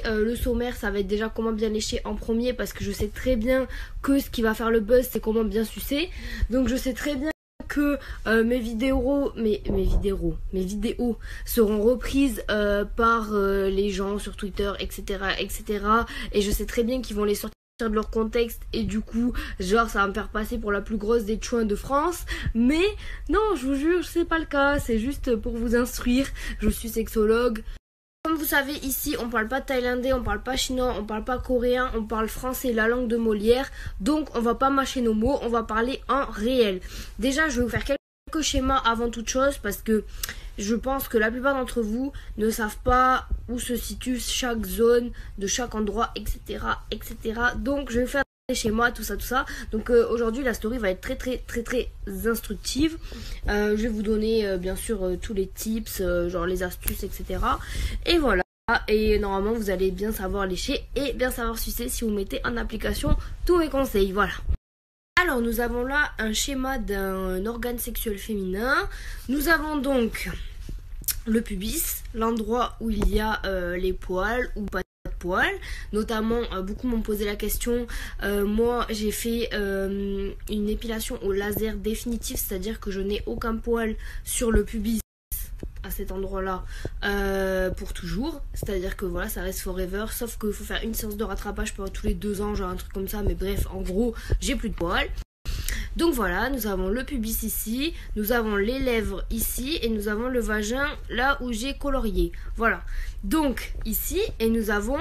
Le sommaire, ça va être déjà comment bien lécher en premier, parce que je sais très bien que ce qui va faire le buzz, c'est comment bien sucer. Donc je sais très bien que mes vidéos seront reprises par les gens sur Twitter, etc. Et je sais très bien qu'ils vont les sortir de leur contexte, et du coup genre ça va me faire passer pour la plus grosse des chouins de France. Mais non, je vous jure, c'est pas le cas, c'est juste pour vous instruire. Je suis sexologue. Comme vous savez, ici on parle pas thaïlandais, on parle pas chinois, on parle pas coréen, on parle français, la langue de Molière. Donc on va pas mâcher nos mots, on va parler en réel. Déjà je vais vous faire quelques schémas avant toute chose, parce que je pense que la plupart d'entre vous ne savent pas où se situe chaque zone de chaque endroit, etc. Donc je vais faire des schémas, tout ça. Donc aujourd'hui la story va être très instructive. Je vais vous donner bien sûr tous les tips, genre les astuces, etc. Et voilà. Et normalement vous allez bien savoir lécher et bien savoir sucer si vous mettez en application tous mes conseils. Voilà. Alors nous avons là un schéma d'un organe sexuel féminin. Nous avons donc le pubis, l'endroit où il y a les poils ou pas de poils. Notamment, beaucoup m'ont posé la question. Moi j'ai fait une épilation au laser définitif, c'est-à-dire que je n'ai aucun poil sur le pubis à cet endroit là pour toujours, c'est-à-dire que voilà, ça reste forever, sauf qu'il faut faire une séance de rattrapage pour tous les 2 ans, genre un truc comme ça, mais bref, en gros j'ai plus de poils. Donc voilà, nous avons le pubis ici, nous avons les lèvres ici, et nous avons le vagin là où j'ai colorié. Voilà, donc ici, et nous avons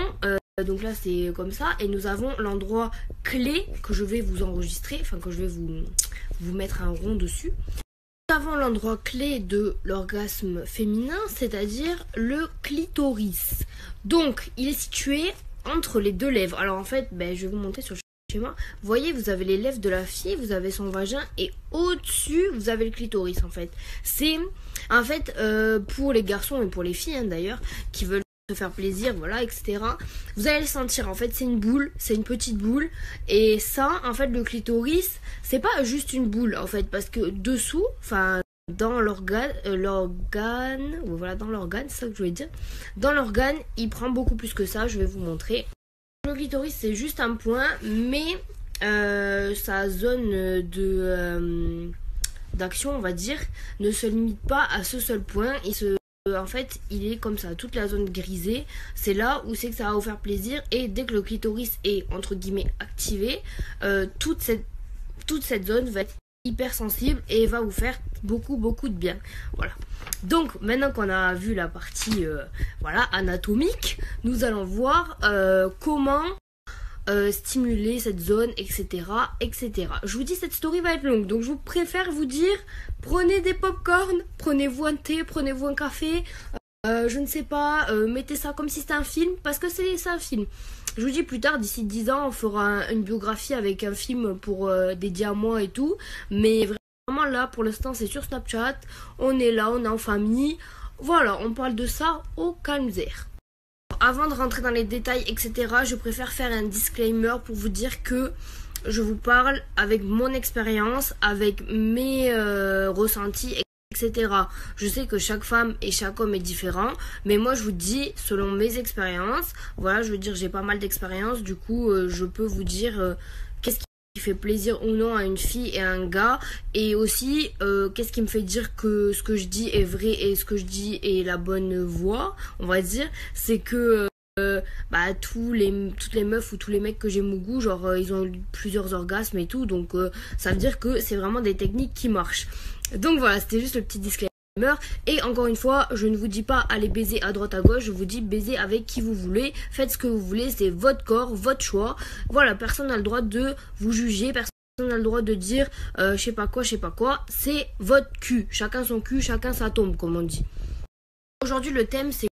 donc là c'est comme ça, et nous avons l'endroit clé que je vais vous enregistrer, enfin que je vais vous mettre un rond dessus. Nous avons l'endroit clé de l'orgasme féminin, c'est-à-dire le clitoris. Donc, il est situé entre les 2 lèvres. Alors en fait, je vais vous montrer sur le schéma. Vous voyez, vous avez les lèvres de la fille, vous avez son vagin, et au-dessus, vous avez le clitoris en fait. C'est en fait pour les garçons et pour les filles d'ailleurs, qui veulent se faire plaisir, voilà, etc. Vous allez le sentir, en fait c'est une boule, c'est une petite boule, et ça en fait le clitoris c'est pas juste une boule en fait, parce que dessous, enfin dans l'organe, voilà, dans l'organe, c'est ça que je voulais dire, dans l'organe il prend beaucoup plus que ça, je vais vous montrer. Le clitoris c'est juste un point, mais sa zone d'action, on va dire, ne se limite pas à ce seul point. En fait, il est comme ça, toute la zone grisée, c'est là où c'est que ça va vous faire plaisir. Et dès que le clitoris est entre guillemets activé, toute cette zone va être hyper sensible et va vous faire beaucoup de bien. Voilà. Donc maintenant qu'on a vu la partie voilà, anatomique, nous allons voir comment stimuler cette zone, etc. Je vous dis, cette story va être longue, donc je vous préfère vous dire, prenez des pop-corn, prenez-vous un thé, prenez-vous un café, je ne sais pas, mettez ça comme si c'était un film, parce que c'est un film. Je vous dis, plus tard, d'ici 10 ans, on fera une biographie avec un film pour dédié à moi et tout, mais vraiment là, pour l'instant, c'est sur Snapchat, on est là, on est en famille, voilà, on parle de ça au calme-zère. Avant de rentrer dans les détails, etc., je préfère faire un disclaimer pour vous dire que je vous parle avec mon expérience, avec mes ressentis, etc. Je sais que chaque femme et chaque homme est différent, mais moi je vous dis selon mes expériences. Voilà, je veux dire, j'ai pas mal d'expérience, du coup je peux vous dire qu'est-ce qui fait plaisir ou non à une fille et à un gars, et aussi qu'est-ce qui me fait dire que ce que je dis est vrai et ce que je dis est la bonne voie, on va dire. C'est que toutes les meufs ou tous les mecs que j'aime au goût, genre ils ont eu plusieurs orgasmes et tout, donc ça veut dire que c'est vraiment des techniques qui marchent. Donc voilà, c'était juste le petit disclaimer. Et encore une fois, je ne vous dis pas allez baiser à droite à gauche, je vous dis baiser avec qui vous voulez, faites ce que vous voulez, c'est votre corps, votre choix. Voilà, personne n'a le droit de vous juger, personne n'a le droit de dire je sais pas quoi, c'est votre cul, chacun son cul, chacun sa tombe, comme on dit. Aujourd'hui le thème c'est